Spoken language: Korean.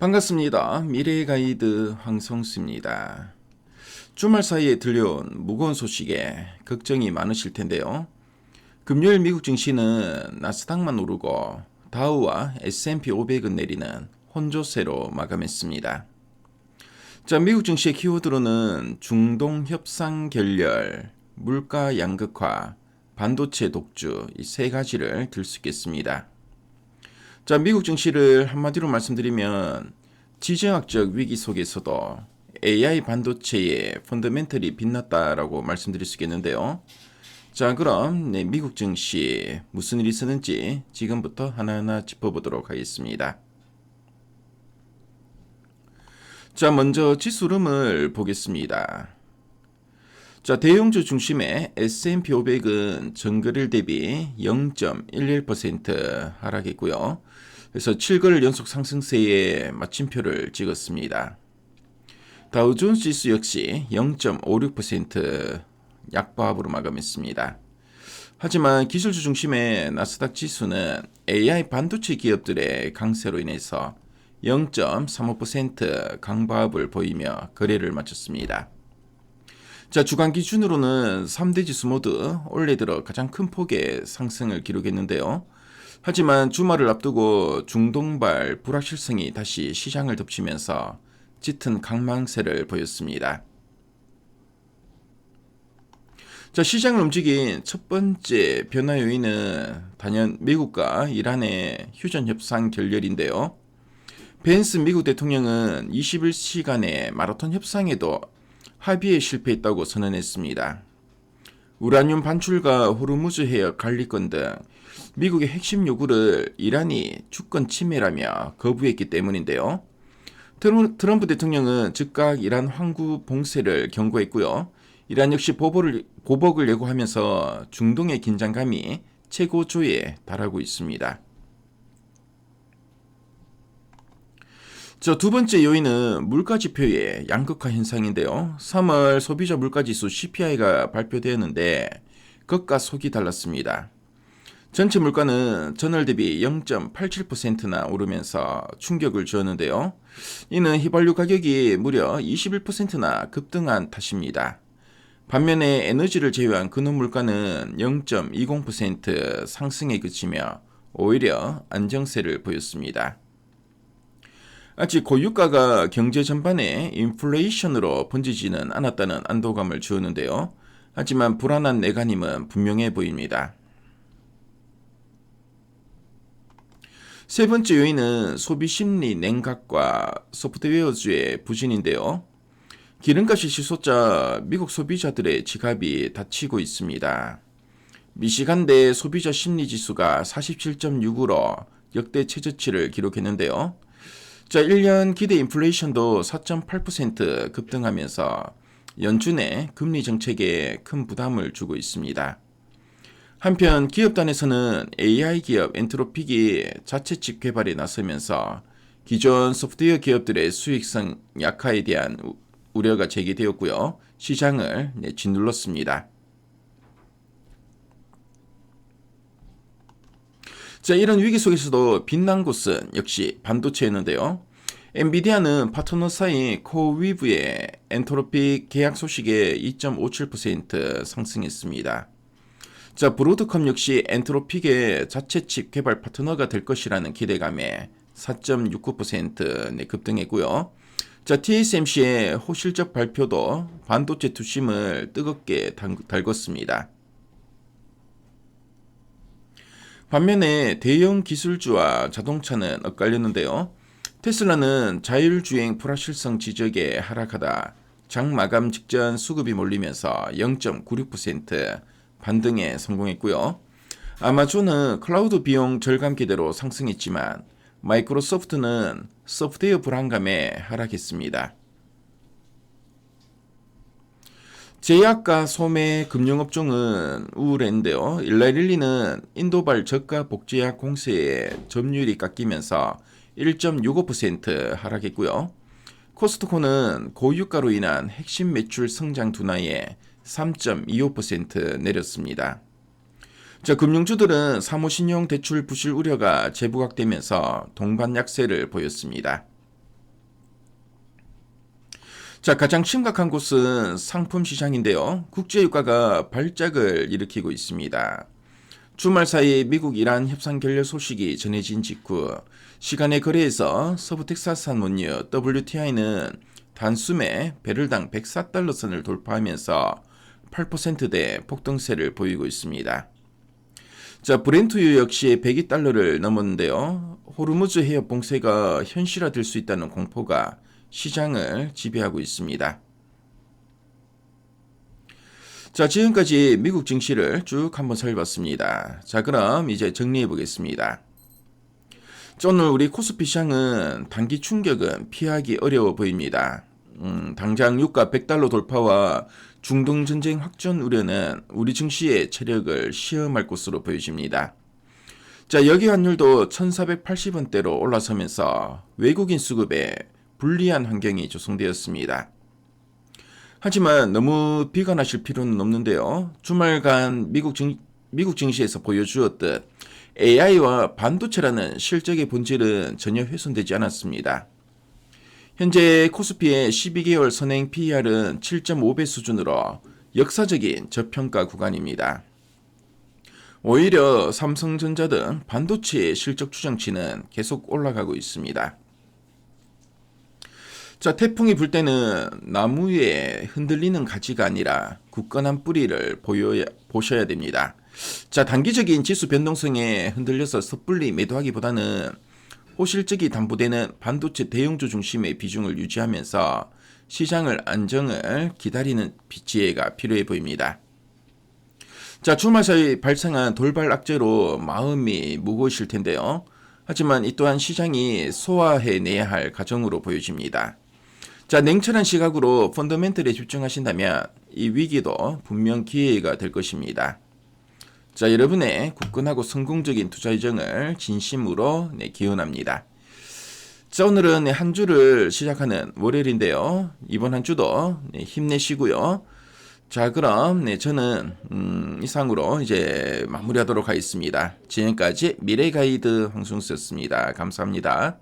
반갑습니다. 미래의 가이드 황성수입니다. 주말 사이에 들려온 무거운 소식에 걱정이 많으실 텐데요. 금요일 미국 증시는 나스닥만 오르고 다우와 S&P 500은 내리는 혼조세로 마감했습니다. 자, 미국 증시의 키워드로는 중동 협상 결렬, 물가 양극화, 반도체 독주 이 세 가지를 들 수 있겠습니다. 자, 미국 증시를 한마디로 말씀드리면 지정학적 위기 속에서도 AI 반도체의 펀더멘털이 빛났다라고 말씀드릴 수 있겠는데요. 자, 그럼 미국 증시 무슨 일이 있었는지 지금부터 하나하나 짚어보도록 하겠습니다. 자, 먼저 지수름을 보겠습니다. 자, 대형주 중심의 S&P 500은 전거래일 대비 0.11% 하락했고요. 그래서 7거래일 연속 상승세에 마침표를 찍었습니다. 다우존스 지수 역시 0.56% 약보합으로 마감했습니다. 하지만 기술주 중심의 나스닥 지수는 AI 반도체 기업들의 강세로 인해서 0.35% 강보합을 보이며 거래를 마쳤습니다. 자, 주간 기준으로는 3대 지수 모두 올해 들어 가장 큰 폭의 상승을 기록했는데요. 하지만 주말을 앞두고 중동발 불확실성이 다시 시장을 덮치면서 짙은 강망세를 보였습니다. 자, 시장을 움직인 첫 번째 변화 요인은 단연 미국과 이란의 휴전 협상 결렬인데요. 벤스 미국 대통령은 21시간의 마라톤 협상에도 합의에 실패했다고 선언했습니다. 우라늄 반출과 호르무즈 해역 관리권 등 미국의 핵심 요구를 이란이 주권 침해라며 거부했기 때문인데요. 트럼프 대통령은 즉각 이란 항구 봉쇄를 경고했고요. 이란 역시 보복을 예고하면서 중동의 긴장감이 최고조에 달하고 있습니다. 두 번째 요인은 물가지표의 양극화 현상인데요. 3월 소비자 물가지수 CPI가 발표되었는데 겉과 속이 달랐습니다. 전체 물가는 전월 대비 0.87%나 오르면서 충격을 주었는데요. 이는 휘발유 가격이 무려 21%나 급등한 탓입니다. 반면에 에너지를 제외한 근원 물가는 0.20% 상승에 그치며 오히려 안정세를 보였습니다. 아직 고유가가 경제 전반에 인플레이션으로 번지지는 않았다는 안도감을 주었는데요. 하지만 불안한 내관임은 분명해 보입니다. 세 번째 요인은 소비심리 냉각과 소프트웨어주의 부진인데요. 기름값이 치솟자 미국 소비자들의 지갑이 닫히고 있습니다. 미시간대 소비자 심리지수가 47.6으로 역대 최저치를 기록했는데요. 자, 1년 기대 인플레이션도 4.8% 급등하면서 연준의 금리 정책에 큰 부담을 주고 있습니다. 한편 기업단에서는 AI 기업 엔트로픽이 자체칩 개발에 나서면서 기존 소프트웨어 기업들의 수익성 약화에 대한 우려가 제기되었고요. 시장을 짓눌렀습니다. 자, 이런 위기 속에서도 빛난 곳은 역시 반도체였는데요. 엔비디아는 파트너사인 코위브의 엔트로픽 계약 소식에 2.57% 상승했습니다. 자, 브로드컴 역시 엔트로픽의 자체 칩 개발 파트너가 될 것이라는 기대감에 4.69% 급등했고요. 자, TSMC의 호실적 발표도 반도체 투심을 뜨겁게 달궜습니다. 반면에 대형 기술주와 자동차는 엇갈렸는데요. 테슬라는 자율주행 불확실성 지적에 하락하다 장 마감 직전 수급이 몰리면서 0.96% 반등에 성공했고요. 아마존은 클라우드 비용 절감 기대로 상승했지만 마이크로소프트는 소프트웨어 불안감에 하락했습니다. 제약과 소매 금융업종은 우울했는데요. 일라릴리는 인도발 저가 복제약 공세에 점유율이 깎이면서 1.65% 하락했고요. 코스트코는 고유가로 인한 핵심 매출 성장 둔화에 3.25% 내렸습니다. 자, 금융주들은 사모신용 대출 부실 우려가 재부각되면서 동반 약세를 보였습니다. 자, 가장 심각한 곳은 상품 시장인데요. 국제유가가 발작을 일으키고 있습니다. 주말 사이 미국 이란 협상 결렬 소식이 전해진 직후 시간의 거래에서 서부 텍사스산 원유 WTI는 단숨에 배럴당 104달러 선을 돌파하면서 8%대 폭등세를 보이고 있습니다. 자, 브렌트유 역시 102달러를 넘었는데요. 호르무즈 해협 봉쇄가 현실화될 수 있다는 공포가 시장을 지배하고 있습니다. 자, 지금까지 미국 증시를 쭉 한번 살펴봤습니다. 자, 그럼 이제 정리해 보겠습니다. 오늘 우리 코스피 시장은 단기 충격은 피하기 어려워 보입니다. 당장 유가 100달러 돌파와 중동 전쟁 확전 우려는 우리 증시의 체력을 시험할 것으로 보여집니다. 자, 여기 환율도 1480원대로 올라서면서 외국인 수급에 불리한 환경이 조성되었습니다. 하지만 너무 비관하실 필요는 없는데요. 주말간 미국 증시에서 보여주었듯 AI와 반도체라는 실적의 본질은 전혀 훼손되지 않았습니다. 현재 코스피의 12개월 선행 PER은 7.5배 수준으로 역사적인 저평가 구간입니다. 오히려 삼성전자 등 반도체의 실적 추정치는 계속 올라가고 있습니다. 자, 태풍이 불 때는 나무에 흔들리는 가지가 아니라 굳건한 뿌리를 보셔야 됩니다. 자, 단기적인 지수 변동성에 흔들려서 섣불리 매도하기보다는 호실적이 담보되는 반도체 대형주 중심의 비중을 유지하면서 시장을 안정을 기다리는 지혜가 필요해 보입니다. 자, 주말 사이 발생한 돌발 악재로 마음이 무거우실 텐데요. 하지만 이 또한 시장이 소화해내야 할 과정으로 보여집니다. 자, 냉철한 시각으로 펀더멘털에 집중하신다면 이 위기도 분명 기회가 될 것입니다. 자, 여러분의 굳건하고 성공적인 투자 여정을 진심으로 기원합니다. 자, 오늘은 한 주를 시작하는 월요일인데요. 이번 한 주도 힘내시고요. 자, 그럼 저는 이상으로 이제 마무리하도록 하겠습니다. 지금까지 미래가이드 황승수였습니다. 감사합니다.